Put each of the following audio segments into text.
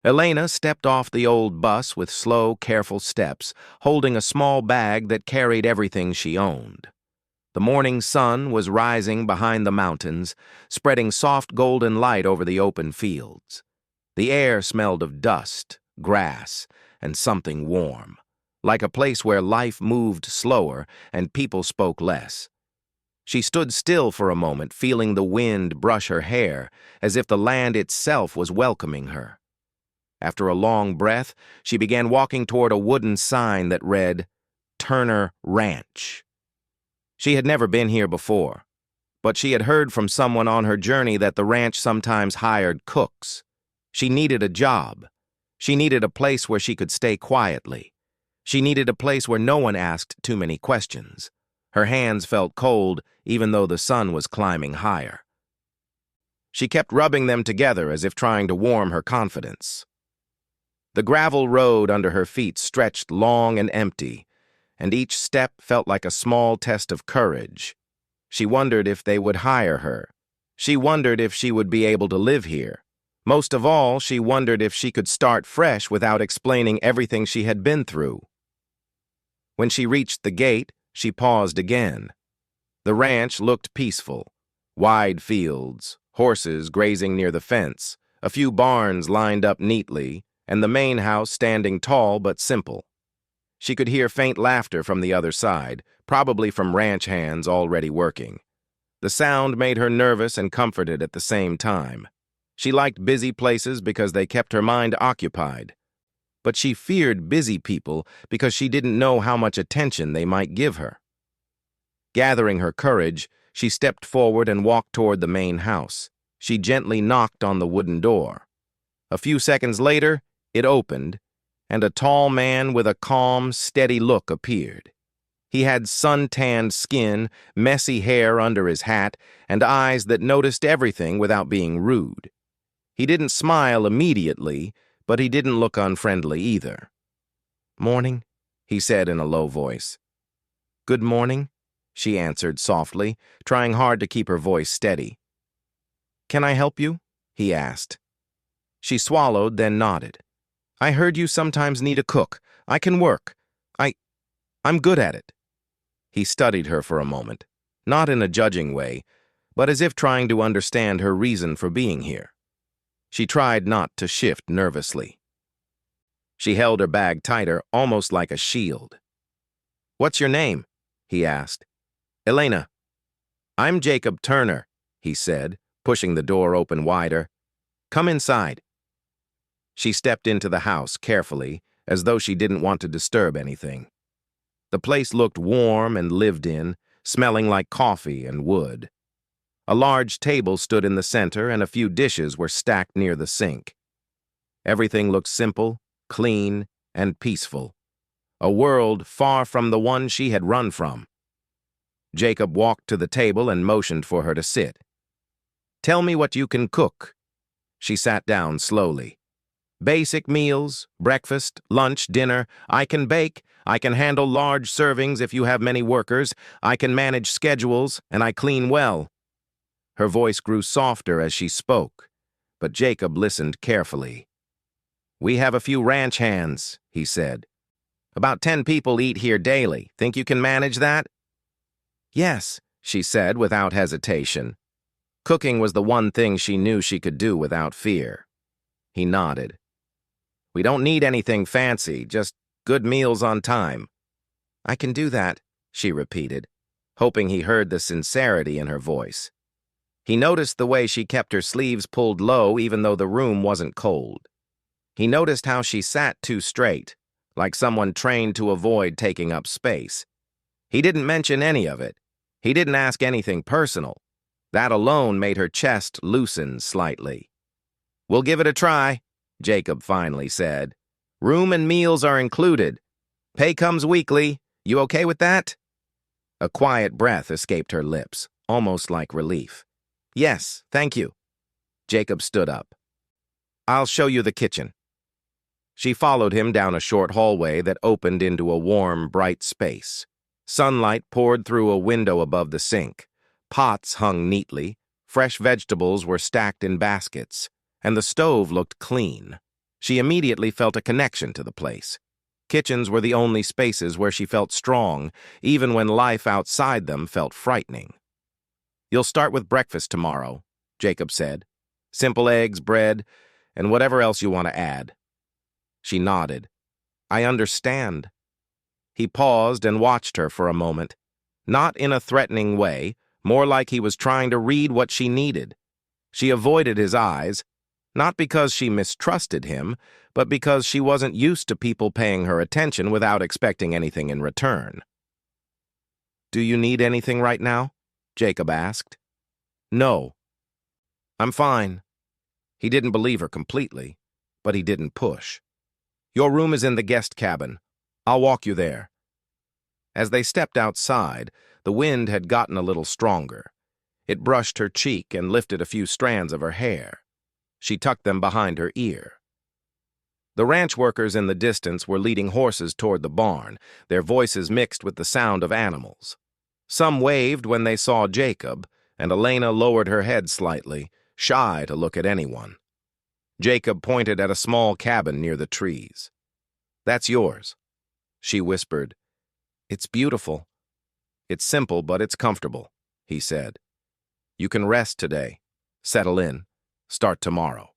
Elena stepped off the old bus with slow, careful steps, holding a small bag that carried everything she owned. The morning sun was rising behind the mountains, spreading soft golden light over the open fields. The air smelled of dust, grass, and something warm, like a place where life moved slower and people spoke less. She stood still for a moment, feeling the wind brush her hair, as if the land itself was welcoming her. After a long breath, she began walking toward a wooden sign that read, Turner Ranch. She had never been here before, but she had heard from someone on her journey that the ranch sometimes hired cooks. She needed a job. She needed a place where she could stay quietly. She needed a place where no one asked too many questions. Her hands felt cold, even though the sun was climbing higher. She kept rubbing them together as if trying to warm her confidence. The gravel road under her feet stretched long and empty, and each step felt like a small test of courage. She wondered if they would hire her. She wondered if she would be able to live here. Most of all, she wondered if she could start fresh without explaining everything she had been through. When she reached the gate, she paused again. The ranch looked peaceful. Wide fields, horses grazing near the fence, a few barns lined up neatly, and the main house standing tall but simple. She could hear faint laughter from the other side, probably from ranch hands already working. The sound made her nervous and comforted at the same time. She liked busy places because they kept her mind occupied. But she feared busy people because she didn't know how much attention they might give her. Gathering her courage, she stepped forward and walked toward the main house. She gently knocked on the wooden door. A few seconds later, it opened, and a tall man with a calm, steady look appeared. He had sun-tanned skin, messy hair under his hat, and eyes that noticed everything without being rude. He didn't smile immediately, but he didn't look unfriendly either. "Morning," he said in a low voice. "Good morning," she answered softly, trying hard to keep her voice steady. "Can I help you?" he asked. She swallowed, then nodded. "I heard you sometimes need a cook. I can work. I'm good at it." He studied her for a moment, not in a judging way, but as if trying to understand her reason for being here. She tried not to shift nervously. She held her bag tighter, almost like a shield. "What's your name?" he asked. "Elena." "I'm Jacob Turner," he said, pushing the door open wider. "Come inside." She stepped into the house carefully, as though she didn't want to disturb anything. The place looked warm and lived in, smelling like coffee and wood. A large table stood in the center, and a few dishes were stacked near the sink. Everything looked simple, clean, and peaceful. A world far from the one she had run from. Jacob walked to the table and motioned for her to sit. "Tell me what you can cook." She sat down slowly. "Basic meals, breakfast, lunch, dinner. I can bake. I can handle large servings if you have many workers. I can manage schedules, and I clean well." Her voice grew softer as she spoke, but Jacob listened carefully. "We have a few ranch hands," he said. "About 10 people eat here daily. Think you can manage that?" "Yes," she said without hesitation. Cooking was the one thing she knew she could do without fear. He nodded. "We don't need anything fancy, just good meals on time." "I can do that," she repeated, hoping he heard the sincerity in her voice. He noticed the way she kept her sleeves pulled low even though the room wasn't cold. He noticed how she sat too straight, like someone trained to avoid taking up space. He didn't mention any of it. He didn't ask anything personal. That alone made her chest loosen slightly. "We'll give it a try," Jacob finally said. "Room and meals are included. Pay comes weekly. You okay with that?" A quiet breath escaped her lips, almost like relief. "Yes, thank you." Jacob stood up. "I'll show you the kitchen." She followed him down a short hallway that opened into a warm, bright space. Sunlight poured through a window above the sink. Pots hung neatly, fresh vegetables were stacked in baskets, and the stove looked clean. She immediately felt a connection to the place. Kitchens were the only spaces where she felt strong, even when life outside them felt frightening. "You'll start with breakfast tomorrow," Jacob said. "Simple eggs, bread, and whatever else you want to add." She nodded. "I understand." He paused and watched her for a moment, not in a threatening way, more like he was trying to read what she needed. She avoided his eyes, not because she mistrusted him, but because she wasn't used to people paying her attention without expecting anything in return. "Do you need anything right now?" Jacob asked. "No. I'm fine." He didn't believe her completely, but he didn't push. "Your room is in the guest cabin. I'll walk you there." As they stepped outside, the wind had gotten a little stronger. It brushed her cheek and lifted a few strands of her hair. She tucked them behind her ear. The ranch workers in the distance were leading horses toward the barn, their voices mixed with the sound of animals. Some waved when they saw Jacob, and Elena lowered her head slightly, shy to look at anyone. Jacob pointed at a small cabin near the trees. "That's yours," she whispered. "It's beautiful." "It's simple, but it's comfortable," he said. "You can rest today, settle in, start tomorrow."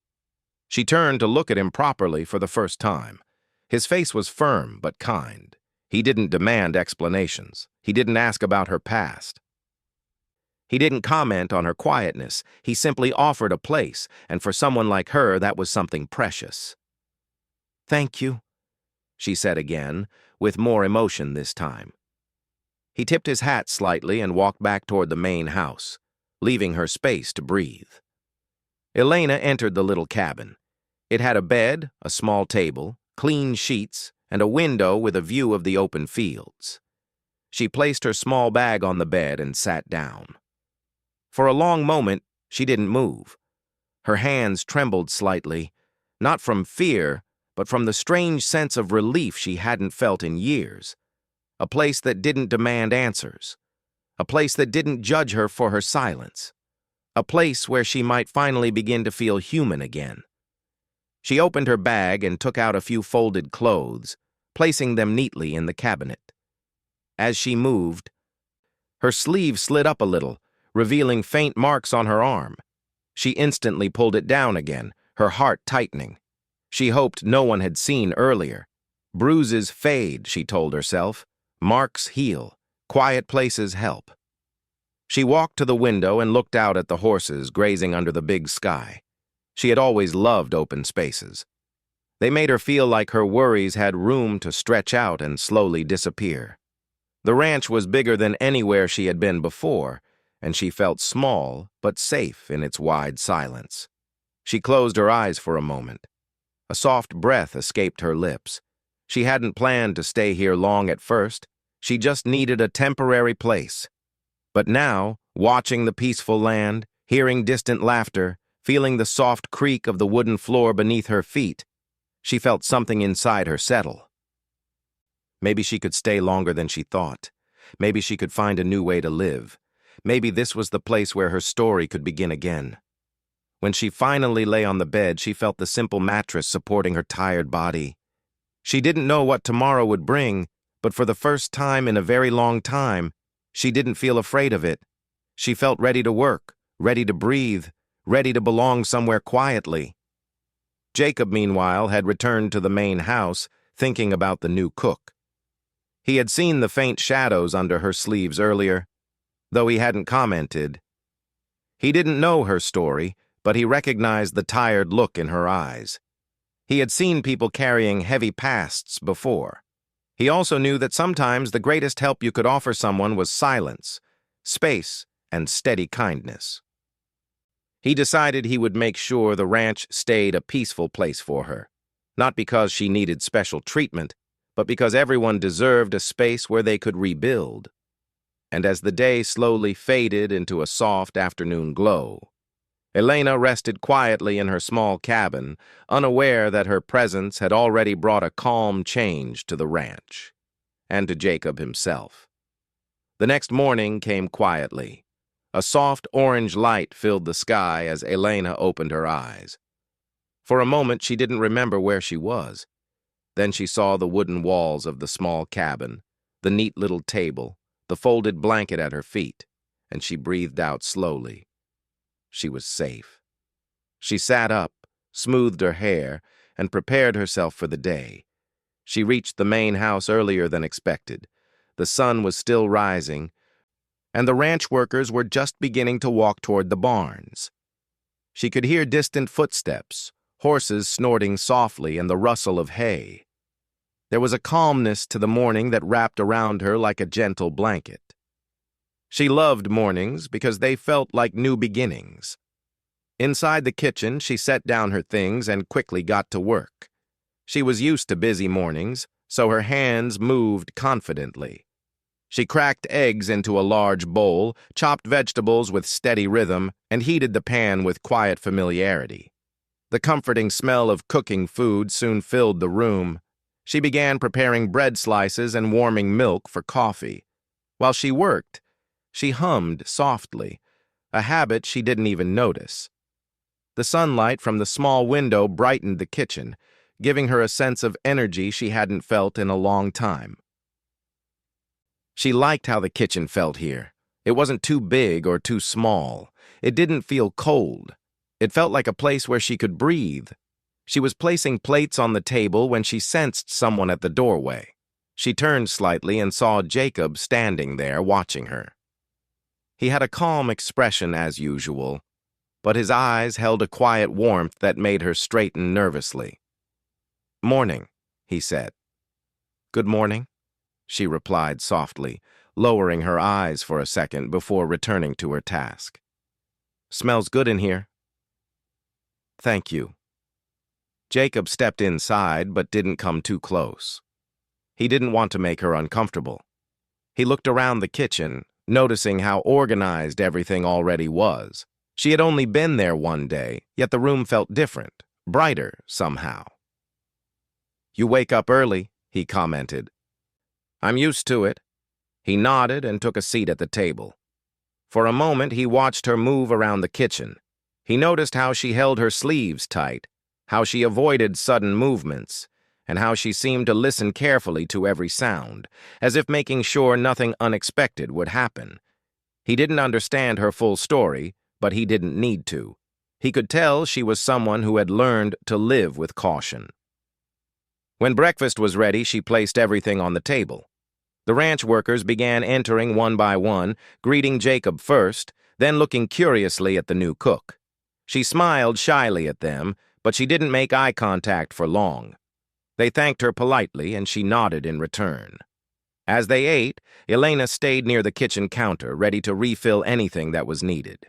She turned to look at him properly for the first time. His face was firm but kind. He didn't demand explanations. He didn't ask about her past. He didn't comment on her quietness. He simply offered a place, and for someone like her, that was something precious. "Thank you," she said again, with more emotion this time. He tipped his hat slightly and walked back toward the main house, leaving her space to breathe. Elena entered the little cabin. It had a bed, a small table, clean sheets, and a window with a view of the open fields. She placed her small bag on the bed and sat down. For a long moment, she didn't move. Her hands trembled slightly, not from fear, but from the strange sense of relief she hadn't felt in years. A place that didn't demand answers. A place that didn't judge her for her silence. A place where she might finally begin to feel human again. She opened her bag and took out a few folded clothes, placing them neatly in the cabinet. As she moved, her sleeve slid up a little, revealing faint marks on her arm. She instantly pulled it down again, her heart tightening. She hoped no one had seen earlier. Bruises fade, she told herself. Marks heal. Quiet places help. She walked to the window and looked out at the horses grazing under the big sky. She had always loved open spaces. They made her feel like her worries had room to stretch out and slowly disappear. The ranch was bigger than anywhere she had been before, and she felt small but safe in its wide silence. She closed her eyes for a moment. A soft breath escaped her lips. She hadn't planned to stay here long at first. She just needed a temporary place. But now, watching the peaceful land, hearing distant laughter, feeling the soft creak of the wooden floor beneath her feet, she felt something inside her settle. Maybe she could stay longer than she thought. Maybe she could find a new way to live. Maybe this was the place where her story could begin again. When she finally lay on the bed, she felt the simple mattress supporting her tired body. She didn't know what tomorrow would bring, but for the first time in a very long time, she didn't feel afraid of it. She felt ready to work, ready to breathe, ready to belong somewhere quietly. Jacob, meanwhile, had returned to the main house, thinking about the new cook. He had seen the faint shadows under her sleeves earlier, though he hadn't commented. He didn't know her story, but he recognized the tired look in her eyes. He had seen people carrying heavy pasts before. He also knew that sometimes the greatest help you could offer someone was silence, space, and steady kindness. He decided he would make sure the ranch stayed a peaceful place for her, not because she needed special treatment, but because everyone deserved a space where they could rebuild. And as the day slowly faded into a soft afternoon glow, Elena rested quietly in her small cabin, unaware that her presence had already brought a calm change to the ranch, and to Jacob himself. The next morning came quietly. A soft orange light filled the sky as Elena opened her eyes. For a moment, she didn't remember where she was. Then she saw the wooden walls of the small cabin, the neat little table, the folded blanket at her feet, and she breathed out slowly. She was safe. She sat up, smoothed her hair, and prepared herself for the day. She reached the main house earlier than expected. The sun was still rising, and the ranch workers were just beginning to walk toward the barns. She could hear distant footsteps, horses snorting softly, and the rustle of hay. There was a calmness to the morning that wrapped around her like a gentle blanket. She loved mornings because they felt like new beginnings. Inside the kitchen, she set down her things and quickly got to work. She was used to busy mornings, so her hands moved confidently. She cracked eggs into a large bowl, chopped vegetables with steady rhythm, and heated the pan with quiet familiarity. The comforting smell of cooking food soon filled the room. She began preparing bread slices and warming milk for coffee. While she worked, she hummed softly, a habit she didn't even notice. The sunlight from the small window brightened the kitchen, giving her a sense of energy she hadn't felt in a long time. She liked how the kitchen felt here. It wasn't too big or too small. It didn't feel cold. It felt like a place where she could breathe. She was placing plates on the table when she sensed someone at the doorway. She turned slightly and saw Jacob standing there watching her. He had a calm expression as usual, but his eyes held a quiet warmth that made her straighten nervously. "Morning," he said. "Good morning," she replied softly, lowering her eyes for a second before returning to her task. "Smells good in here." "Thank you." Jacob stepped inside but didn't come too close. He didn't want to make her uncomfortable. He looked around the kitchen, noticing how organized everything already was. She had only been there one day, yet the room felt different, brighter somehow. "You wake up early," he commented. "I'm used to it." He nodded and took a seat at the table. For a moment, he watched her move around the kitchen. He noticed how she held her sleeves tight, how she avoided sudden movements, and how she seemed to listen carefully to every sound, as if making sure nothing unexpected would happen. He didn't understand her full story, but he didn't need to. He could tell she was someone who had learned to live with caution. When breakfast was ready, she placed everything on the table. The ranch workers began entering one by one, greeting Jacob first, then looking curiously at the new cook. She smiled shyly at them, but she didn't make eye contact for long. They thanked her politely, and she nodded in return. As they ate, Elena stayed near the kitchen counter, ready to refill anything that was needed.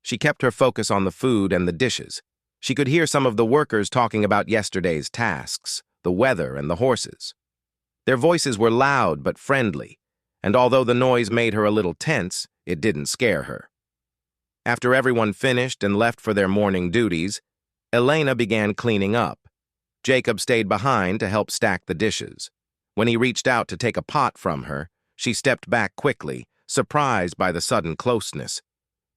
She kept her focus on the food and the dishes. She could hear some of the workers talking about yesterday's tasks, the weather, and the horses. Their voices were loud but friendly, and although the noise made her a little tense, it didn't scare her. After everyone finished and left for their morning duties, Elena began cleaning up. Jacob stayed behind to help stack the dishes. When he reached out to take a pot from her, she stepped back quickly, surprised by the sudden closeness.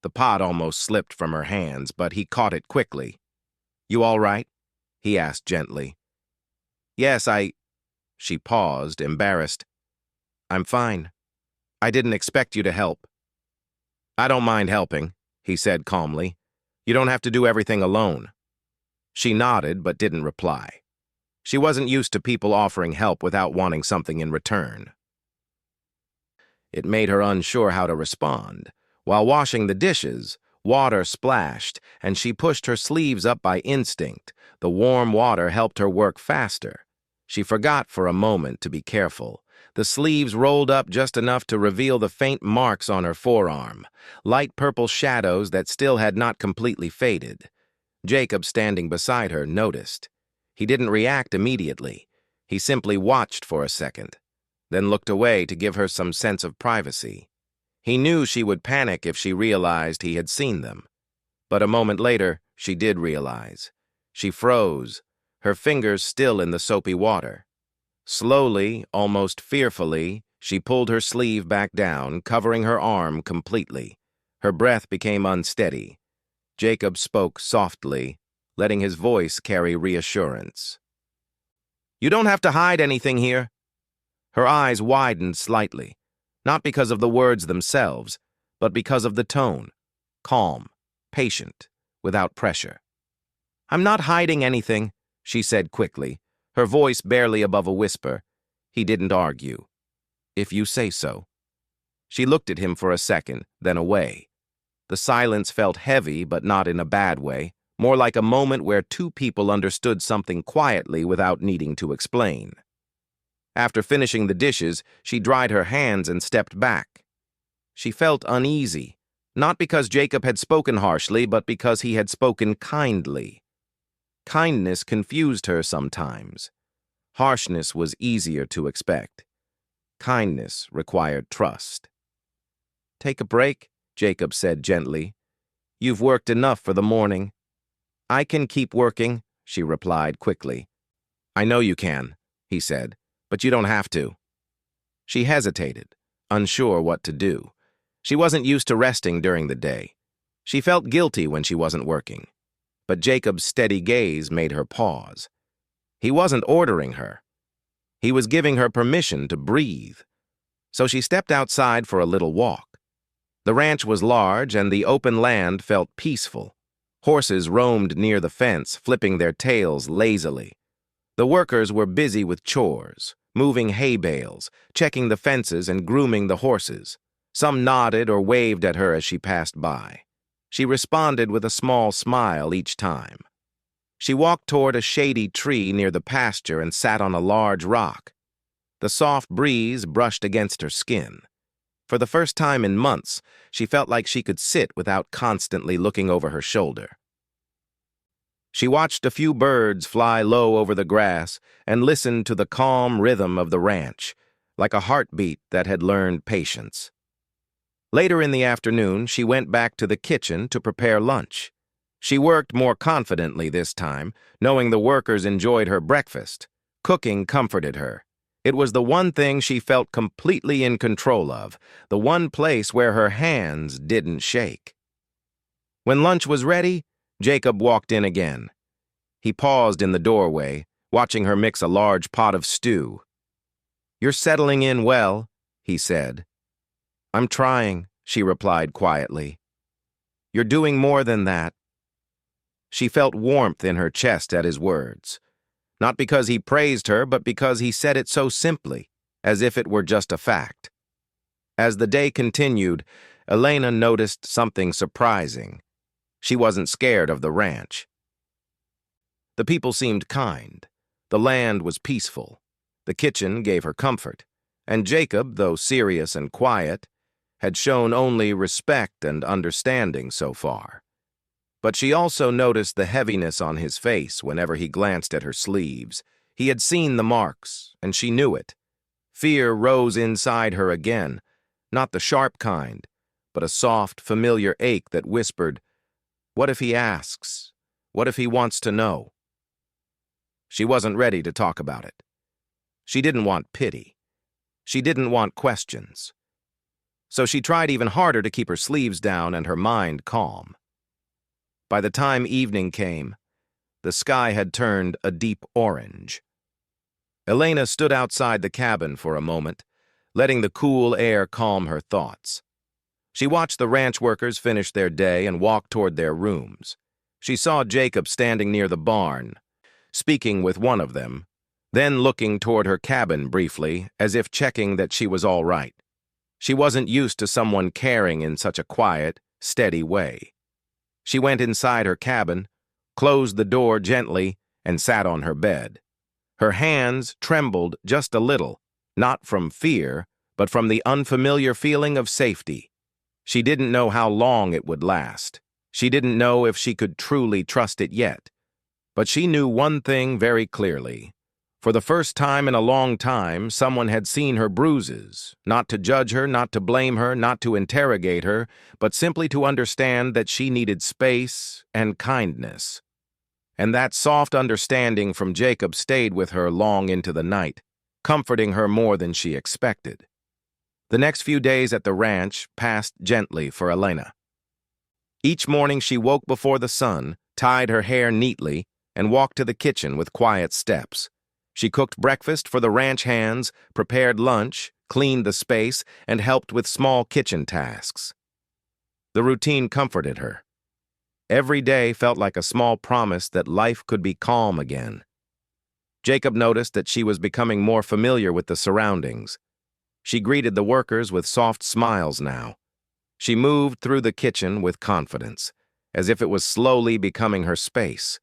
The pot almost slipped from her hands, but he caught it quickly. "You all right?" he asked gently. "Yes, She paused, embarrassed. "I'm fine. I didn't expect you to help." "I don't mind helping," he said calmly. "You don't have to do everything alone." She nodded but didn't reply. She wasn't used to people offering help without wanting something in return. It made her unsure how to respond. While washing the dishes, water splashed, and she pushed her sleeves up by instinct. The warm water helped her work faster. She forgot for a moment to be careful. The sleeves rolled up just enough to reveal the faint marks on her forearm, light purple shadows that still had not completely faded. Jacob, standing beside her, noticed. He didn't react immediately. He simply watched for a second, then looked away to give her some sense of privacy. He knew she would panic if she realized he had seen them. But a moment later, she did realize. She froze, her fingers still in the soapy water. Slowly, almost fearfully, she pulled her sleeve back down, covering her arm completely. Her breath became unsteady. Jacob spoke softly. letting his voice carry reassurance. "You don't have to hide anything here." Her eyes widened slightly, not because of the words themselves, but because of the tone, calm, patient, without pressure. "I'm not hiding anything," she said quickly, her voice barely above a whisper. He didn't argue. "If you say so." She looked at him for a second, then away. The silence felt heavy, but not in a bad way, more like a moment where two people understood something quietly without needing to explain. After finishing the dishes, she dried her hands and stepped back. She felt uneasy, not because Jacob had spoken harshly, but because he had spoken kindly. Kindness confused her sometimes. Harshness was easier to expect. Kindness required trust. "Take a break," Jacob said gently. "You've worked enough for the morning." "I can keep working," she replied quickly. "I know you can," he said, "but you don't have to." She hesitated, unsure what to do. She wasn't used to resting during the day. She felt guilty when she wasn't working. But Jacob's steady gaze made her pause. He wasn't ordering her. He was giving her permission to breathe. So she stepped outside for a little walk. The ranch was large, and the open land felt peaceful. Horses roamed near the fence, flipping their tails lazily. The workers were busy with chores, moving hay bales, checking the fences, and grooming the horses. Some nodded or waved at her as she passed by. She responded with a small smile each time. She walked toward a shady tree near the pasture and sat on a large rock. The soft breeze brushed against her skin. For the first time in months, she felt like she could sit without constantly looking over her shoulder. She watched a few birds fly low over the grass and listened to the calm rhythm of the ranch, like a heartbeat that had learned patience. Later in the afternoon, she went back to the kitchen to prepare lunch. She worked more confidently this time, knowing the workers enjoyed her breakfast. Cooking comforted her. It was the one thing she felt completely in control of, the one place where her hands didn't shake. When lunch was ready, Jacob walked in again. He paused in the doorway, watching her mix a large pot of stew. "You're settling in well," he said. "I'm trying," she replied quietly. "You're doing more than that." She felt warmth in her chest at his words. Not because he praised her, but because he said it so simply, as if it were just a fact. As the day continued, Elena noticed something surprising. She wasn't scared of the ranch. The people seemed kind. The land was peaceful. The kitchen gave her comfort. And Jacob, though serious and quiet, had shown only respect and understanding so far. But she also noticed the heaviness on his face whenever he glanced at her sleeves. He had seen the marks, and she knew it. Fear rose inside her again, not the sharp kind, but a soft, familiar ache that whispered, "What if he asks? What if he wants to know?" She wasn't ready to talk about it. She didn't want pity. She didn't want questions. So she tried even harder to keep her sleeves down and her mind calm. By the time evening came, the sky had turned a deep orange. Elena stood outside the cabin for a moment, letting the cool air calm her thoughts. She watched the ranch workers finish their day and walk toward their rooms. She saw Jacob standing near the barn, speaking with one of them, then looking toward her cabin briefly, as if checking that she was all right. She wasn't used to someone caring in such a quiet, steady way. She went inside her cabin, closed the door gently, and sat on her bed. Her hands trembled just a little, not from fear, but from the unfamiliar feeling of safety. She didn't know how long it would last. She didn't know if she could truly trust it yet. But she knew one thing very clearly. For the first time in a long time, someone had seen her bruises, not to judge her, not to blame her, not to interrogate her, but simply to understand that she needed space and kindness. And that soft understanding from Jacob stayed with her long into the night, comforting her more than she expected. The next few days at the ranch passed gently for Elena. Each morning she woke before the sun, tied her hair neatly, and walked to the kitchen with quiet steps. She cooked breakfast for the ranch hands, prepared lunch, cleaned the space, and helped with small kitchen tasks. The routine comforted her. Every day felt like a small promise that life could be calm again. Jacob noticed that she was becoming more familiar with the surroundings. She greeted the workers with soft smiles now. She moved through the kitchen with confidence, as if it was slowly becoming her space.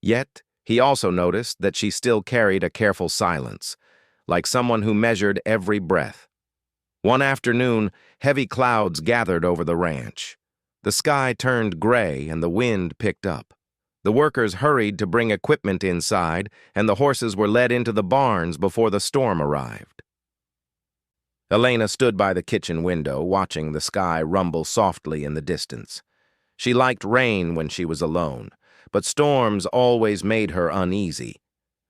Yet, he also noticed that she still carried a careful silence, like someone who measured every breath. One afternoon, heavy clouds gathered over the ranch. The sky turned gray and the wind picked up. The workers hurried to bring equipment inside, and the horses were led into the barns before the storm arrived. Elena stood by the kitchen window, watching the sky rumble softly in the distance. She liked rain when she was alone, but storms always made her uneasy.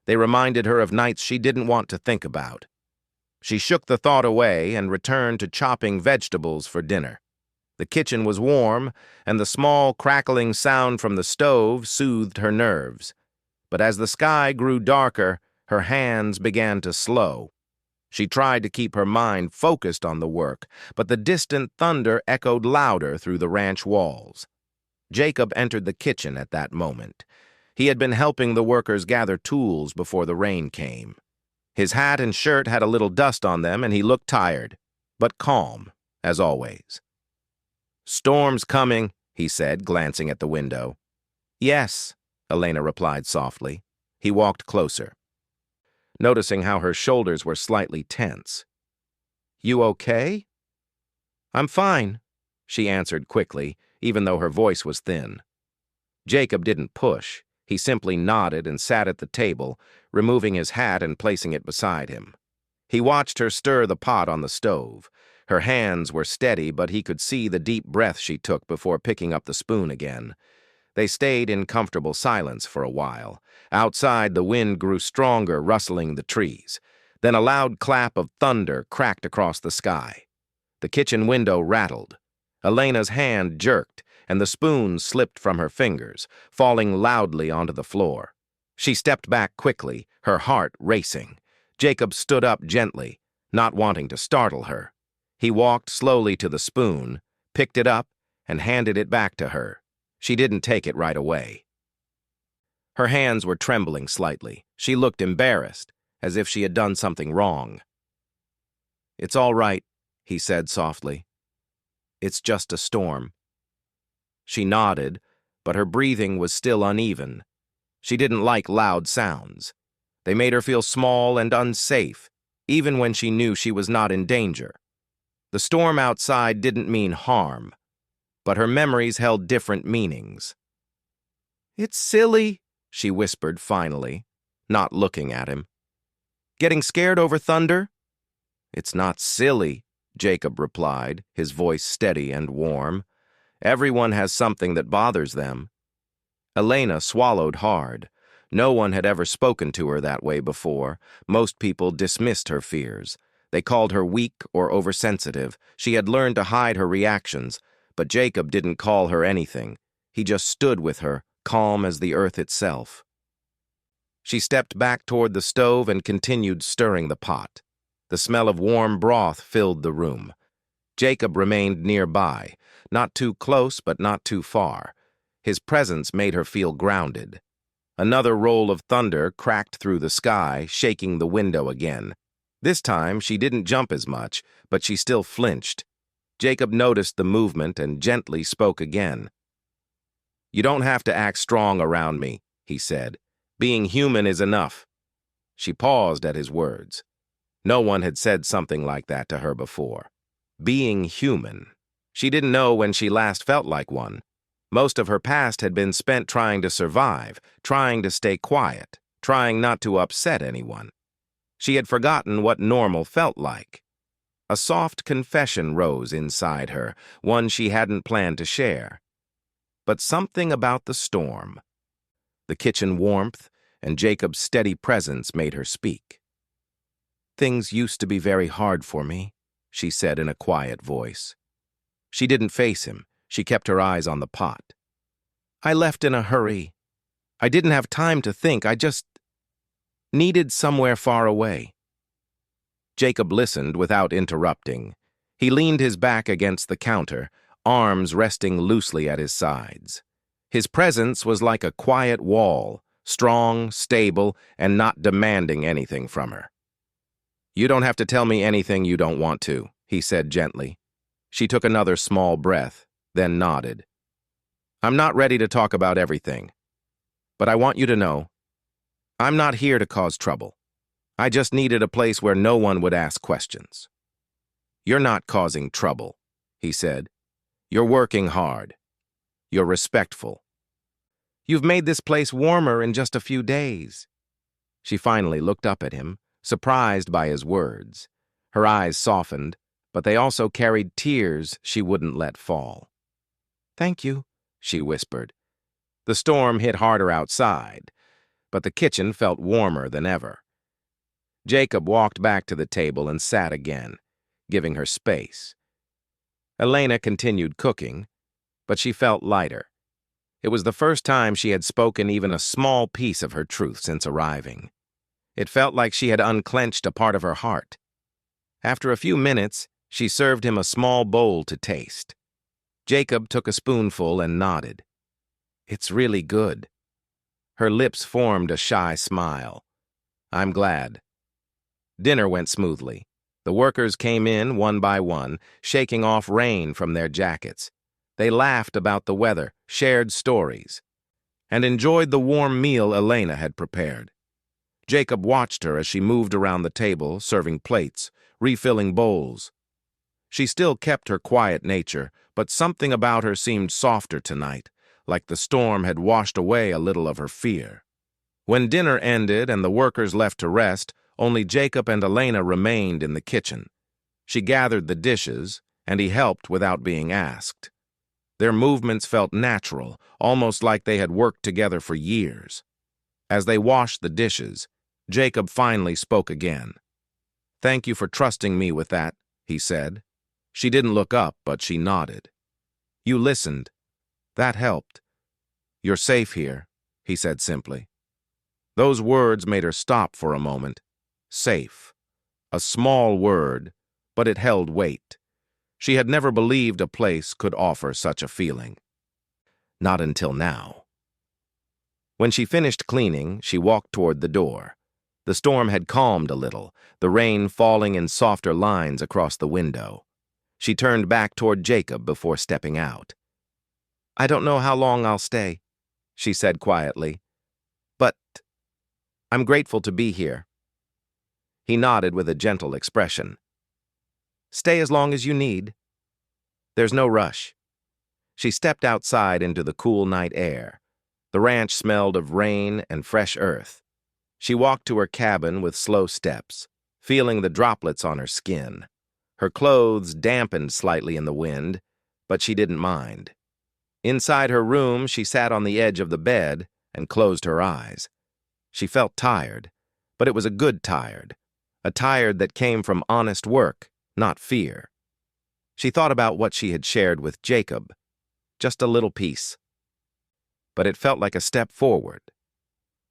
They reminded her of nights she didn't want to think about. She shook the thought away and returned to chopping vegetables for dinner. The kitchen was warm, and the small crackling sound from the stove soothed her nerves. But as the sky grew darker, her hands began to slow. She tried to keep her mind focused on the work, but the distant thunder echoed louder through the ranch walls. Jacob entered the kitchen at that moment. He had been helping the workers gather tools before the rain came. His hat and shirt had a little dust on them, and he looked tired, but calm, as always. "Storm's coming," he said, glancing at the window. "Yes," Elena replied softly. He walked closer, noticing how her shoulders were slightly tense. "You okay?" "I'm fine," she answered quickly, even though her voice was thin. Jacob didn't push. He simply nodded and sat at the table, removing his hat and placing it beside him. He watched her stir the pot on the stove. Her hands were steady, but he could see the deep breath she took before picking up the spoon again. They stayed in comfortable silence for a while. Outside, the wind grew stronger, rustling the trees. Then a loud clap of thunder cracked across the sky. The kitchen window rattled. Elena's hand jerked, and the spoon slipped from her fingers, falling loudly onto the floor. She stepped back quickly, her heart racing. Jacob stood up gently, not wanting to startle her. He walked slowly to the spoon, picked it up, and handed it back to her. She didn't take it right away. Her hands were trembling slightly. She looked embarrassed, as if she had done something wrong. "It's all right," he said softly. "It's just a storm." She nodded, but her breathing was still uneven. She didn't like loud sounds. They made her feel small and unsafe, even when she knew she was not in danger. The storm outside didn't mean harm, but her memories held different meanings. "It's silly," she whispered finally, not looking at him. "Getting scared over thunder?" "It's not silly," Jacob replied, his voice steady and warm. "Everyone has something that bothers them." Elena swallowed hard. No one had ever spoken to her that way before. Most people dismissed her fears. They called her weak or oversensitive. She had learned to hide her reactions, but Jacob didn't call her anything. He just stood with her, calm as the earth itself. She stepped back toward the stove and continued stirring the pot. The smell of warm broth filled the room. Jacob remained nearby, not too close but not too far. His presence made her feel grounded. Another roll of thunder cracked through the sky, shaking the window again. This time, she didn't jump as much, but she still flinched. Jacob noticed the movement and gently spoke again. "You don't have to act strong around me," he said. "Being human is enough." She paused at his words. No one had said something like that to her before. Being human. She didn't know when she last felt like one. Most of her past had been spent trying to survive, trying to stay quiet, trying not to upset anyone. She had forgotten what normal felt like. A soft confession rose inside her, one she hadn't planned to share. But something about the storm, the kitchen warmth, and Jacob's steady presence made her speak. "Things used to be very hard for me," she said in a quiet voice. She didn't face him. She kept her eyes on the pot. I left in a hurry. I didn't have time to think. I just needed somewhere far away. Jacob listened without interrupting. He leaned his back against the counter, arms resting loosely at his sides. His presence was like a quiet wall, strong, stable, and not demanding anything from her. "You don't have to tell me anything you don't want to," he said gently. She took another small breath, then nodded. "I'm not ready to talk about everything, but I want you to know, I'm not here to cause trouble. I just needed a place where no one would ask questions." "You're not causing trouble," he said. "You're working hard. You're respectful. You've made this place warmer in just a few days." She finally looked up at him, surprised by his words. Her eyes softened, but they also carried tears she wouldn't let fall. "Thank you," she whispered. The storm hit harder outside, but the kitchen felt warmer than ever. Jacob walked back to the table and sat again, giving her space. Elena continued cooking, but she felt lighter. It was the first time she had spoken even a small piece of her truth since arriving. It felt like she had unclenched a part of her heart. After a few minutes, she served him a small bowl to taste. Jacob took a spoonful and nodded. "It's really good." Her lips formed a shy smile. "I'm glad." Dinner went smoothly. The workers came in one by one, shaking off rain from their jackets. They laughed about the weather, shared stories, and enjoyed the warm meal Elena had prepared. Jacob watched her as she moved around the table, serving plates, refilling bowls. She still kept her quiet nature, but something about her seemed softer tonight, like the storm had washed away a little of her fear. When dinner ended and the workers left to rest, only Jacob and Elena remained in the kitchen. She gathered the dishes, and he helped without being asked. Their movements felt natural, almost like they had worked together for years. As they washed the dishes, Jacob finally spoke again. "Thank you for trusting me with that," he said. She didn't look up, but she nodded. "You listened. That helped. You're safe here," he said simply. Those words made her stop for a moment. Safe. A small word, but it held weight. She had never believed a place could offer such a feeling. Not until now. When she finished cleaning, she walked toward the door. The storm had calmed a little, the rain falling in softer lines across the window. She turned back toward Jacob before stepping out. "I don't know how long I'll stay," she said quietly, "but I'm grateful to be here." He nodded with a gentle expression. "Stay as long as you need. There's no rush." She stepped outside into the cool night air. The ranch smelled of rain and fresh earth. She walked to her cabin with slow steps, feeling the droplets on her skin. Her clothes dampened slightly in the wind, but she didn't mind. Inside her room, she sat on the edge of the bed and closed her eyes. She felt tired, but it was a good tired, a tired that came from honest work, not fear. She thought about what she had shared with Jacob, just a little piece. But it felt like a step forward.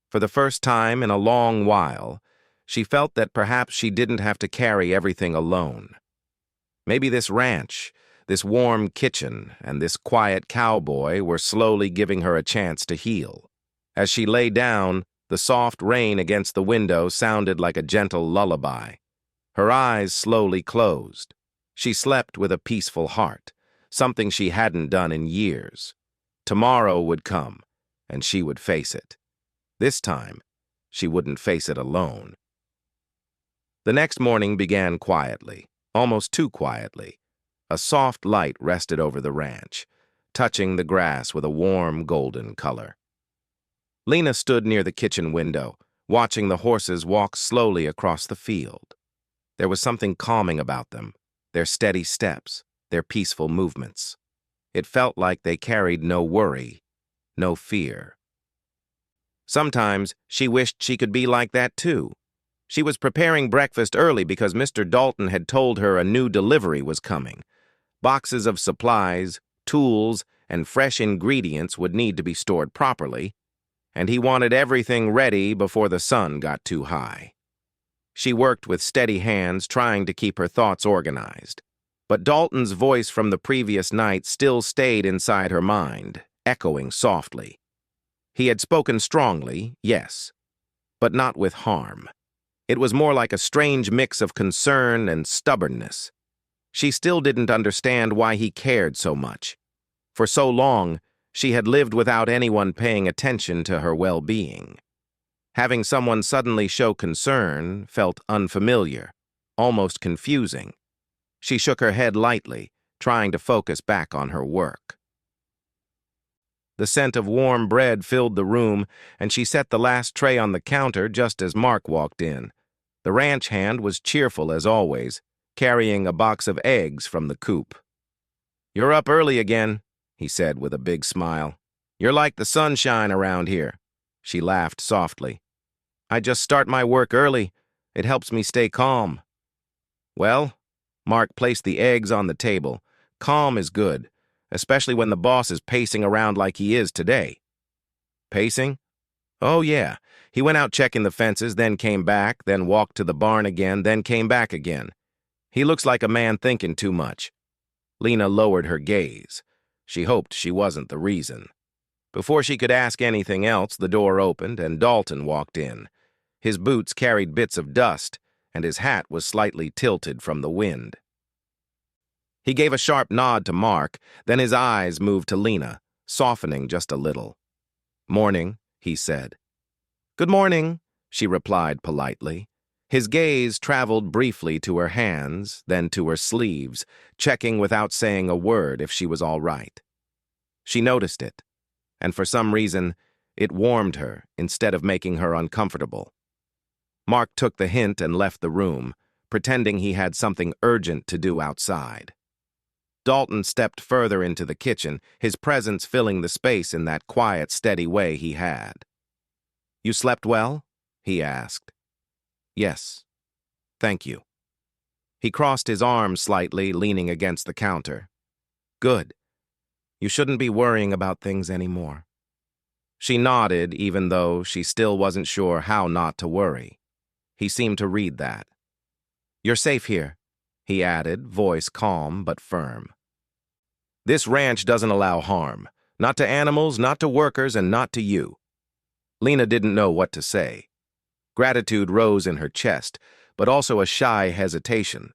For the first time in a long while, she felt that perhaps she didn't have to carry everything alone. Maybe this ranch, this warm kitchen, and this quiet cowboy were slowly giving her a chance to heal. As she lay down, the soft rain against the window sounded like a gentle lullaby. Her eyes slowly closed. She slept with a peaceful heart, something she hadn't done in years. Tomorrow would come, and she would face it. This time, she wouldn't face it alone. The next morning began quietly, almost too quietly. A soft light rested over the ranch, touching the grass with a warm golden color. Lena stood near the kitchen window, watching the horses walk slowly across the field. There was something calming about them, their steady steps, their peaceful movements. It felt like they carried no worry, no fear. Sometimes she wished she could be like that too. She was preparing breakfast early because Mr. Dalton had told her a new delivery was coming. Boxes of supplies, tools, and fresh ingredients would need to be stored properly, and he wanted everything ready before the sun got too high. She worked with steady hands, trying to keep her thoughts organized. But Dalton's voice from the previous night still stayed inside her mind, echoing softly. He had spoken strongly, yes, but not with harm. It was more like a strange mix of concern and stubbornness. She still didn't understand why he cared so much. For so long, she had lived without anyone paying attention to her well-being. Having someone suddenly show concern felt unfamiliar, almost confusing. She shook her head lightly, trying to focus back on her work. The scent of warm bread filled the room, and she set the last tray on the counter just as Mark walked in. The ranch hand was cheerful as always, carrying a box of eggs from the coop. "You're up early again," he said with a big smile. "You're like the sunshine around here." She laughed softly. "I just start my work early. It helps me stay calm." "Well," Mark placed the eggs on the table, "calm is good, especially when the boss is pacing around like he is today." "Pacing?" "Oh, yeah. He went out checking the fences, then came back, then walked to the barn again, then came back again. He looks like a man thinking too much." Lena lowered her gaze. She hoped she wasn't the reason. Before she could ask anything else, the door opened and Dalton walked in. His boots carried bits of dust, and his hat was slightly tilted from the wind. He gave a sharp nod to Mark, then his eyes moved to Lena, softening just a little. "Morning," he said. "Good morning," she replied politely. His gaze traveled briefly to her hands, then to her sleeves, checking without saying a word if she was all right. She noticed it, and for some reason, it warmed her instead of making her uncomfortable. Mark took the hint and left the room, pretending he had something urgent to do outside. Dalton stepped further into the kitchen, his presence filling the space in that quiet, steady way he had. "You slept well?" he asked. "Yes, thank you." He crossed his arms slightly, leaning against the counter. "Good. You shouldn't be worrying about things anymore." She nodded, even though she still wasn't sure how not to worry. He seemed to read that. "You're safe here," he added, voice calm but firm. "This ranch doesn't allow harm. Not to animals, not to workers, and not to you." Lena didn't know what to say. Gratitude rose in her chest, but also a shy hesitation.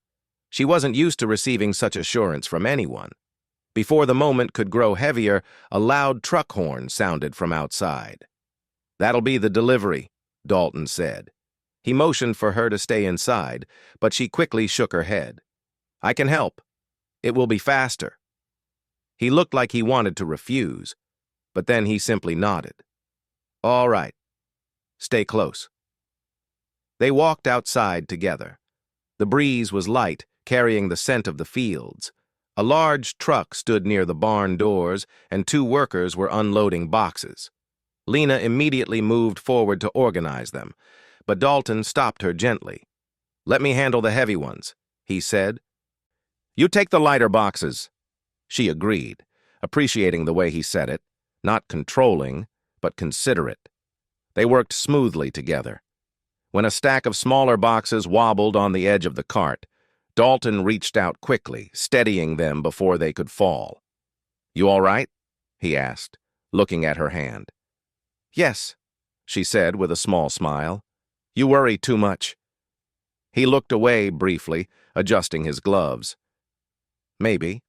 She wasn't used to receiving such assurance from anyone. Before the moment could grow heavier, a loud truck horn sounded from outside. "That'll be the delivery," Dalton said. He motioned for her to stay inside, but she quickly shook her head. "I can help. It will be faster." He looked like he wanted to refuse, but then he simply nodded. "All right. Stay close." They walked outside together. The breeze was light, carrying the scent of the fields. A large truck stood near the barn doors, and 2 workers were unloading boxes. Lena immediately moved forward to organize them, but Dalton stopped her gently. "Let me handle the heavy ones," he said. "You take the lighter boxes." She agreed, appreciating the way he said it, not controlling, but considerate. They worked smoothly together. When a stack of smaller boxes wobbled on the edge of the cart, Dalton reached out quickly, steadying them before they could fall. "You all right?" he asked, looking at her hand. "Yes," she said with a small smile. "You worry too much." He looked away briefly, adjusting his gloves. "Maybe."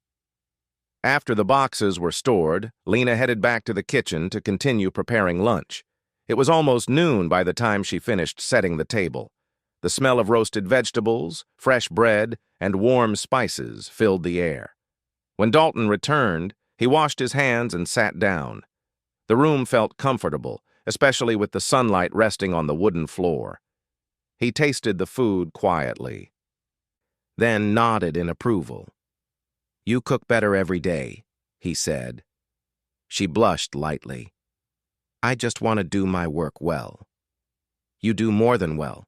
After the boxes were stored, Lena headed back to the kitchen to continue preparing lunch. It was almost noon by the time she finished setting the table. The smell of roasted vegetables, fresh bread, and warm spices filled the air. When Dalton returned, he washed his hands and sat down. The room felt comfortable, especially with the sunlight resting on the wooden floor. He tasted the food quietly, then nodded in approval. "You cook better every day," he said. She blushed lightly. "I just want to do my work well." "You do more than well."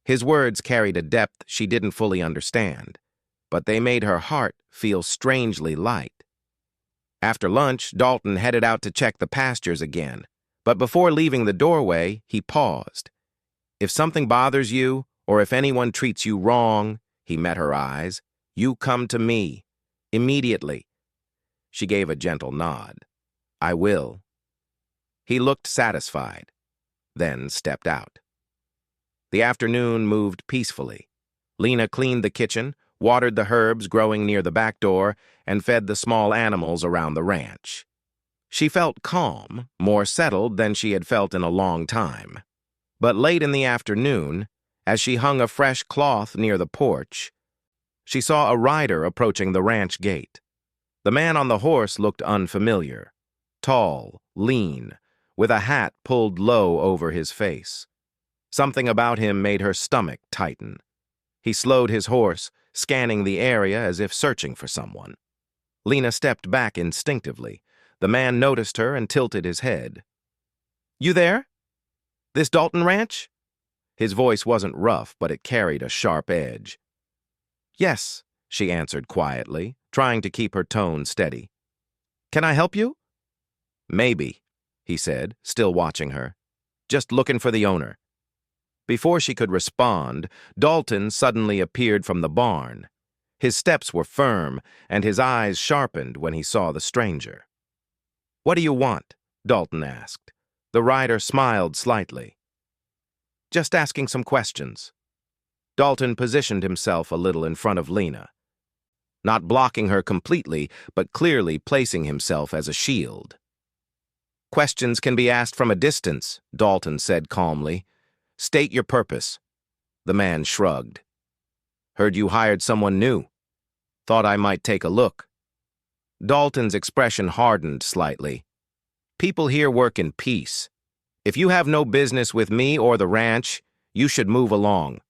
His words carried a depth she didn't fully understand, but they made her heart feel strangely light. After lunch, Dalton headed out to check the pastures again. But before leaving the doorway, he paused. If something bothers you, or if anyone treats you wrong, he met her eyes, you come to me. Immediately. She gave a gentle nod. I will. He looked satisfied, then stepped out. The afternoon moved peacefully. Lena cleaned the kitchen, watered the herbs growing near the back door, and fed the small animals around the ranch. She felt calm, more settled than she had felt in a long time. But late in the afternoon, as she hung a fresh cloth near the porch, she saw a rider approaching the ranch gate. The man on the horse looked unfamiliar. Tall, lean, with a hat pulled low over his face. Something about him made her stomach tighten. He slowed his horse, scanning the area as if searching for someone. Lena stepped back instinctively. The man noticed her and tilted his head. You there? This Dalton ranch? His voice wasn't rough, but it carried a sharp edge. Yes, she answered quietly, trying to keep her tone steady. Can I help you? Maybe, he said, still watching her. Just looking for the owner. Before she could respond, Dalton suddenly appeared from the barn. His steps were firm, and his eyes sharpened when he saw the stranger. What do you want? Dalton asked. The rider smiled slightly. Just asking some questions. Dalton positioned himself a little in front of Lena, not blocking her completely, but clearly placing himself as a shield. Questions can be asked from a distance, Dalton said calmly. State your purpose. The man shrugged. Heard you hired someone new. Thought I might take a look. Dalton's expression hardened slightly. People here work in peace. If you have no business with me or the ranch, you should move along.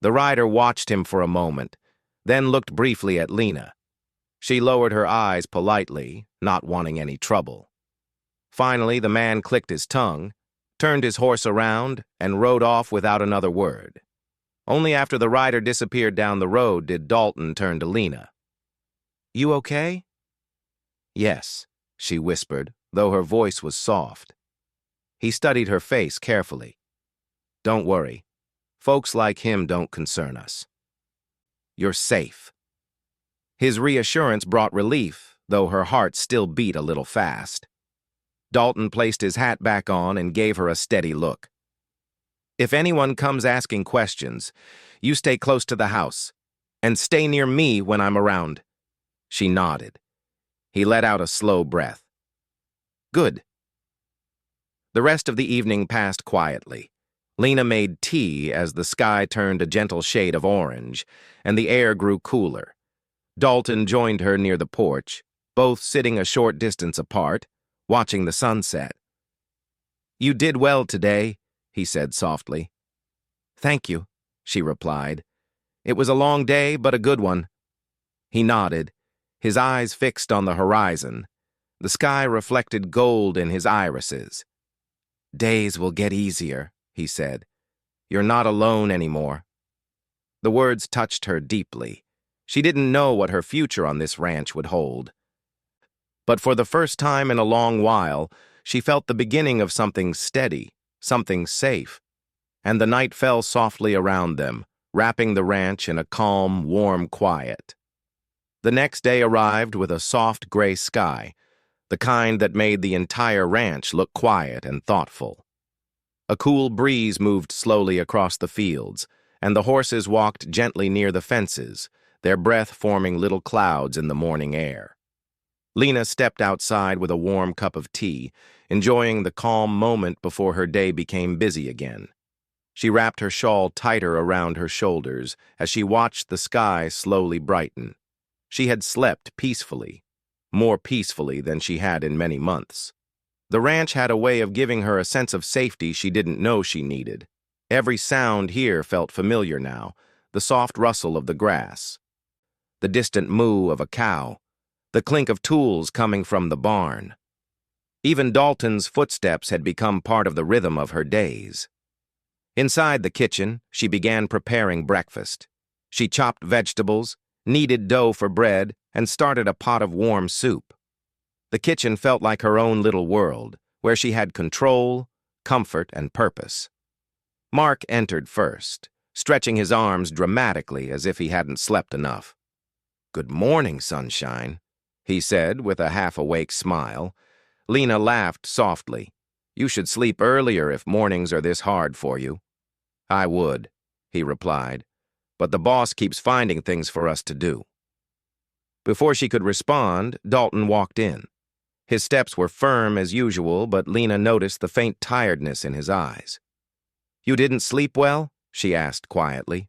The rider watched him for a moment, then looked briefly at Lena. She lowered her eyes politely, not wanting any trouble. Finally, the man clicked his tongue, turned his horse around, and rode off without another word. Only after the rider disappeared down the road did Dalton turn to Lena. You okay? Yes, she whispered, though her voice was soft. He studied her face carefully. Don't worry. Folks like him don't concern us. You're safe. His reassurance brought relief, though her heart still beat a little fast. Dalton placed his hat back on and gave her a steady look. If anyone comes asking questions, you stay close to the house, and stay near me when I'm around. She nodded. He let out a slow breath. Good. The rest of the evening passed quietly. Lena made tea as the sky turned a gentle shade of orange, and the air grew cooler. Dalton joined her near the porch, both sitting a short distance apart, watching the sunset. You did well today, he said softly. Thank you, she replied. It was a long day, but a good one. He nodded, his eyes fixed on the horizon. The sky reflected gold in his irises. Days will get easier, he said. You're not alone anymore. The words touched her deeply. She didn't know what her future on this ranch would hold. But for the first time in a long while, she felt the beginning of something steady, something safe. And the night fell softly around them, wrapping the ranch in a calm, warm quiet. The next day arrived with a soft gray sky, the kind that made the entire ranch look quiet and thoughtful. A cool breeze moved slowly across the fields, and the horses walked gently near the fences, their breath forming little clouds in the morning air. Lena stepped outside with a warm cup of tea, enjoying the calm moment before her day became busy again. She wrapped her shawl tighter around her shoulders as she watched the sky slowly brighten. She had slept peacefully, more peacefully than she had in many months. The ranch had a way of giving her a sense of safety she didn't know she needed. Every sound here felt familiar now, the soft rustle of the grass, the distant moo of a cow, the clink of tools coming from the barn. Even Dalton's footsteps had become part of the rhythm of her days. Inside the kitchen, she began preparing breakfast. She chopped vegetables, kneaded dough for bread, and started a pot of warm soup. The kitchen felt like her own little world, where she had control, comfort, and purpose. Mark entered first, stretching his arms dramatically as if he hadn't slept enough. "Good morning, sunshine," he said with a half-awake smile. Lena laughed softly. "You should sleep earlier if mornings are this hard for you." "I would," he replied, "but the boss keeps finding things for us to do." Before she could respond, Dalton walked in. His steps were firm as usual, but Lena noticed the faint tiredness in his eyes. "You didn't sleep well?" she asked quietly.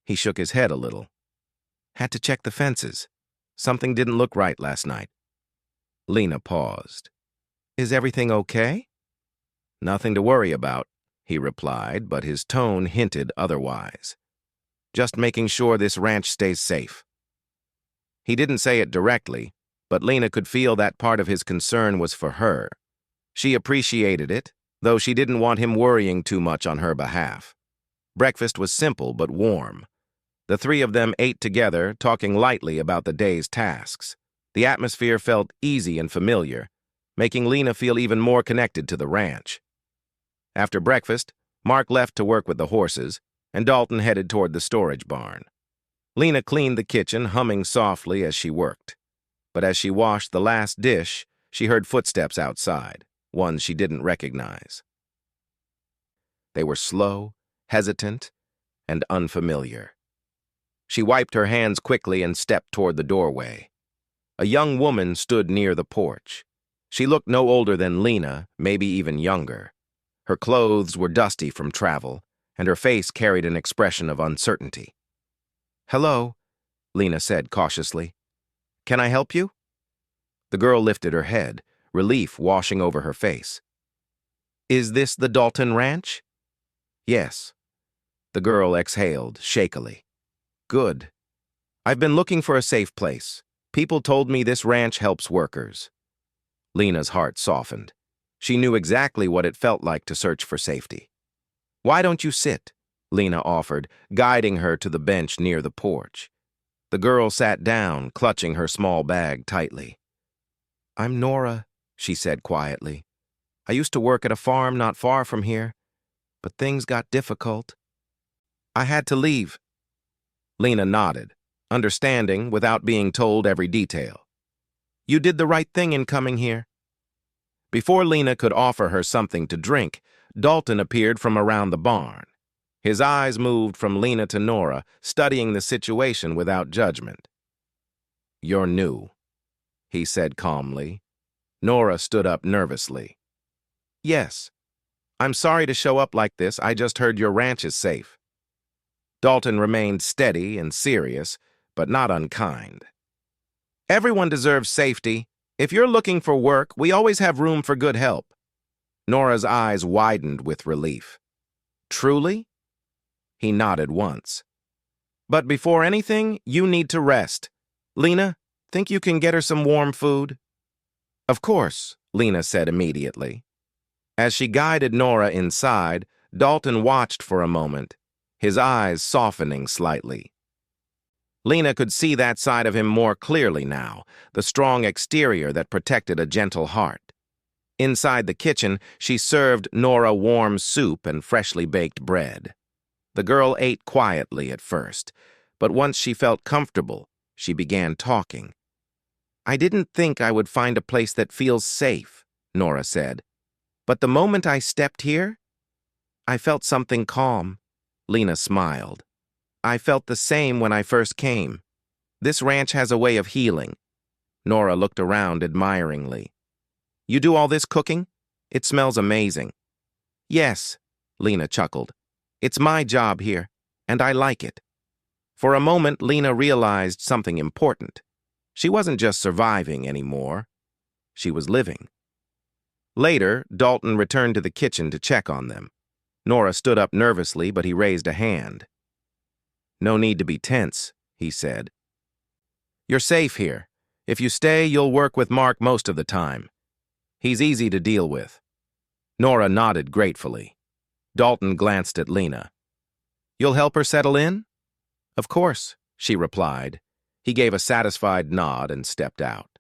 He shook his head a little. "Had to check the fences. Something didn't look right last night." Lena paused. "Is everything okay?" "Nothing to worry about," he replied, but his tone hinted otherwise. "Just making sure this ranch stays safe." He didn't say it directly, but Lena could feel that part of his concern was for her. She appreciated it, though she didn't want him worrying too much on her behalf. Breakfast was simple but warm. The three of them ate together, talking lightly about the day's tasks. The atmosphere felt easy and familiar, making Lena feel even more connected to the ranch. After breakfast, Mark left to work with the horses, and Dalton headed toward the storage barn. Lena cleaned the kitchen, humming softly as she worked. But as she washed the last dish, she heard footsteps outside, ones she didn't recognize. They were slow, hesitant, and unfamiliar. She wiped her hands quickly and stepped toward the doorway. A young woman stood near the porch. She looked no older than Lena, maybe even younger. Her clothes were dusty from travel, and her face carried an expression of uncertainty. "Hello," Lena said cautiously. "Can I help you?" The girl lifted her head, relief washing over her face. "Is this the Dalton Ranch?" "Yes." The girl exhaled shakily. "Good. I've been looking for a safe place. People told me this ranch helps workers." Lena's heart softened. She knew exactly what it felt like to search for safety. "Why don't you sit?" Lena offered, guiding her to the bench near the porch. The girl sat down, clutching her small bag tightly. "I'm Nora," she said quietly. "I used to work at a farm not far from here, but things got difficult. I had to leave." Lena nodded, understanding without being told every detail. "You did the right thing in coming here." Before Lena could offer her something to drink, Dalton appeared from around the barn. His eyes moved from Lena to Nora, studying the situation without judgment. "You're new," he said calmly. Nora stood up nervously. "Yes. I'm sorry to show up like this. I just heard your ranch is safe." Dalton remained steady and serious, but not unkind. "Everyone deserves safety. If you're looking for work, we always have room for good help." Nora's eyes widened with relief. "Truly?" He nodded once. "But before anything, you need to rest. Lena, think you can get her some warm food?" "Of course," Lena said immediately. As she guided Nora inside, Dalton watched for a moment, his eyes softening slightly. Lena could see that side of him more clearly now, the strong exterior that protected a gentle heart. Inside the kitchen, she served Nora warm soup and freshly baked bread. The girl ate quietly at first, but once she felt comfortable, she began talking. "I didn't think I would find a place that feels safe," Nora said. "But the moment I stepped here, I felt something calm." Lena smiled. "I felt the same when I first came. This ranch has a way of healing." Nora looked around admiringly. "You do all this cooking? It smells amazing." "Yes," Lena chuckled. "It's my job here, and I like it." For a moment, Lena realized something important. She wasn't just surviving anymore. She was living. Later, Dalton returned to the kitchen to check on them. Nora stood up nervously, but he raised a hand. "No need to be tense," he said. "You're safe here. If you stay, you'll work with Mark most of the time. He's easy to deal with." Nora nodded gratefully. Dalton glanced at Lena. "You'll help her settle in?" "Of course," she replied. He gave a satisfied nod and stepped out.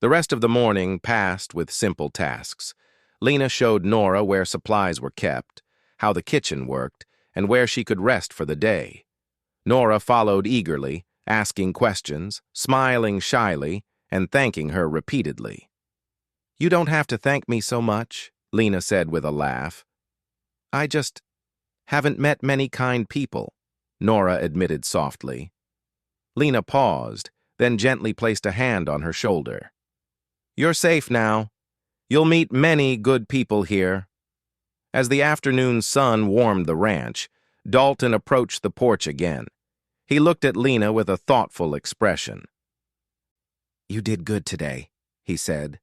The rest of the morning passed with simple tasks. Lena showed Nora where supplies were kept, how the kitchen worked, and where she could rest for the day. Nora followed eagerly, asking questions, smiling shyly, and thanking her repeatedly. "You don't have to thank me so much," Lena said with a laugh. "I just haven't met many kind people," Nora admitted softly. Lena paused, then gently placed a hand on her shoulder. "You're safe now. You'll meet many good people here." As the afternoon sun warmed the ranch, Dalton approached the porch again. He looked at Lena with a thoughtful expression. "You did good today," he said,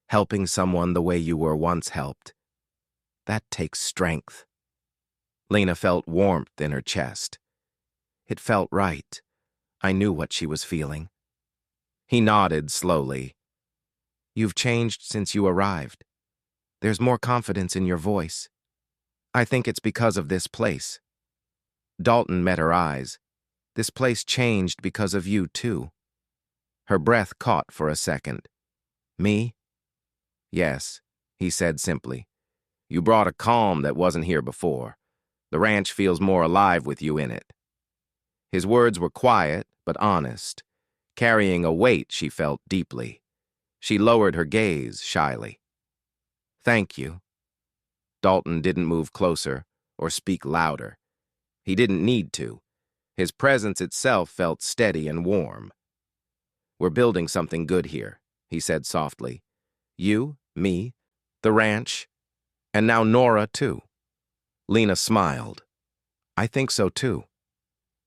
"helping someone the way you were once helped. That takes strength." Lena felt warmth in her chest. It felt right. I knew what she was feeling. He nodded slowly. "You've changed since you arrived. There's more confidence in your voice. I think it's because of this place." Dalton met her eyes. "This place changed because of you, too." Her breath caught for a second. "Me?" "Yes," he said simply. "You brought a calm that wasn't here before. The ranch feels more alive with you in it." His words were quiet but honest, carrying a weight she felt deeply. She lowered her gaze shyly. "Thank you." Dalton didn't move closer or speak louder. He didn't need to. His presence itself felt steady and warm. "We're building something good here," he said softly. "You, me, the ranch, and now Nora, too." Lena smiled. "I think so, too."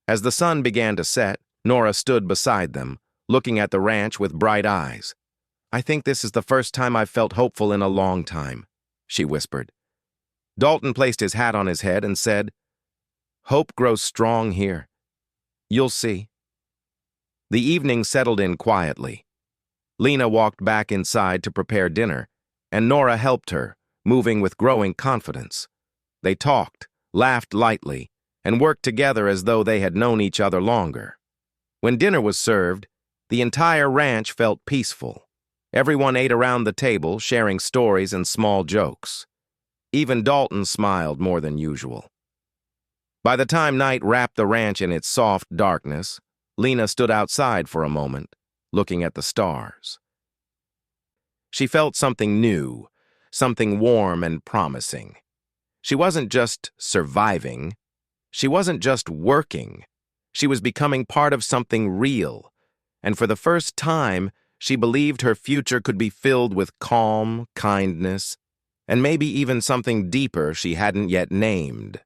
As the sun began to set, Nora stood beside them, looking at the ranch with bright eyes. "I think this is the first time I've felt hopeful in a long time," she whispered. Dalton placed his hat on his head and said, "Hope grows strong here. You'll see." The evening settled in quietly. Lena walked back inside to prepare dinner, and Nora helped her, moving with growing confidence. They talked, laughed lightly, and worked together as though they had known each other longer. When dinner was served, the entire ranch felt peaceful. Everyone ate around the table, sharing stories and small jokes. Even Dalton smiled more than usual. By the time night wrapped the ranch in its soft darkness, Lena stood outside for a moment, looking at the stars. She felt something new, something warm and promising. She wasn't just surviving. She wasn't just working. She was becoming part of something real, and for the first time, she believed her future could be filled with calm, kindness, and maybe even something deeper she hadn't yet named.